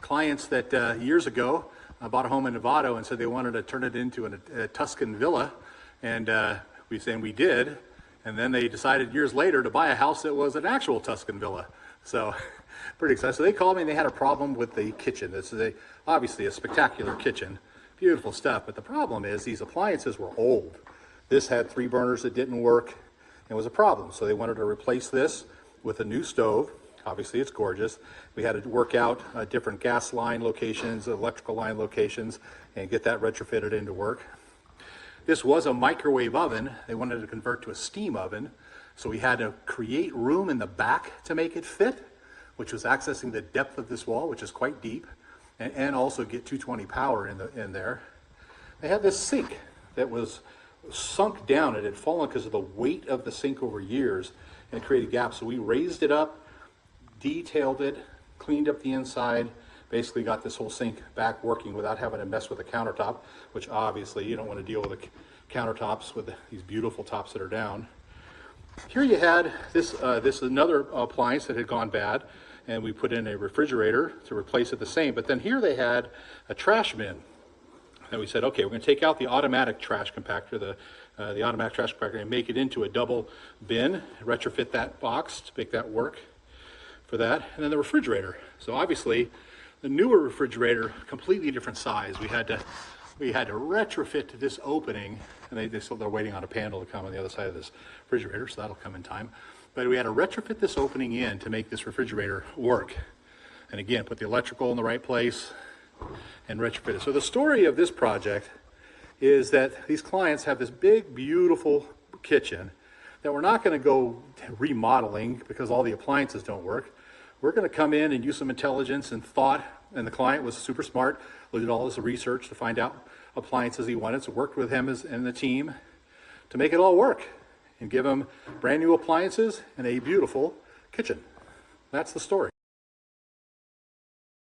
clients that years ago bought a home in Novato and said they wanted to turn it into a Tuscan villa, and we did, and then they decided years later to buy a house that was an actual Tuscan villa. So pretty excited. So they called me and they had a problem with the kitchen. This is obviously a spectacular kitchen, beautiful stuff, but the problem is these appliances were old. This had 3 burners that didn't work. It was a problem, so they wanted to replace this with a new stove. Obviously it's gorgeous. We had to work out different gas line locations, electrical line locations, and get that retrofitted into work. This was a microwave oven. They wanted to convert to a steam oven, so we had to create room in the back to make it fit, which was accessing the depth of this wall, which is quite deep, and also get 220 power in there. They had this sink that was sunk down. It had fallen because of the weight of the sink over years, and it created gaps. So we raised it up, detailed it, cleaned up the inside, basically got this whole sink back working without having to mess with the countertop, which obviously you don't want to deal with the countertops with these beautiful tops that are down. Here you had this another appliance that had gone bad, and we put in a refrigerator to replace it the same. But then here they had a trash bin. And we said, okay, we're going to take out the automatic trash compactor, the automatic trash compactor, and make it into a double bin, retrofit that box to make that work for that. And then the refrigerator. So obviously, the newer refrigerator, completely different size. We had to retrofit this opening, and they're waiting on a panel to come on the other side of this refrigerator, so that'll come in time. But we had to retrofit this opening in to make this refrigerator work. And again, put the electrical in the right place and retrofit it. So the story of this project is that these clients have this big, beautiful kitchen that we're not going to go remodeling because all the appliances don't work. We're going to come in and use some intelligence and thought, and the client was super smart, looked at all this research to find out appliances he wanted, so worked with him and the team to make it all work and give him brand new appliances and a beautiful kitchen. That's the story.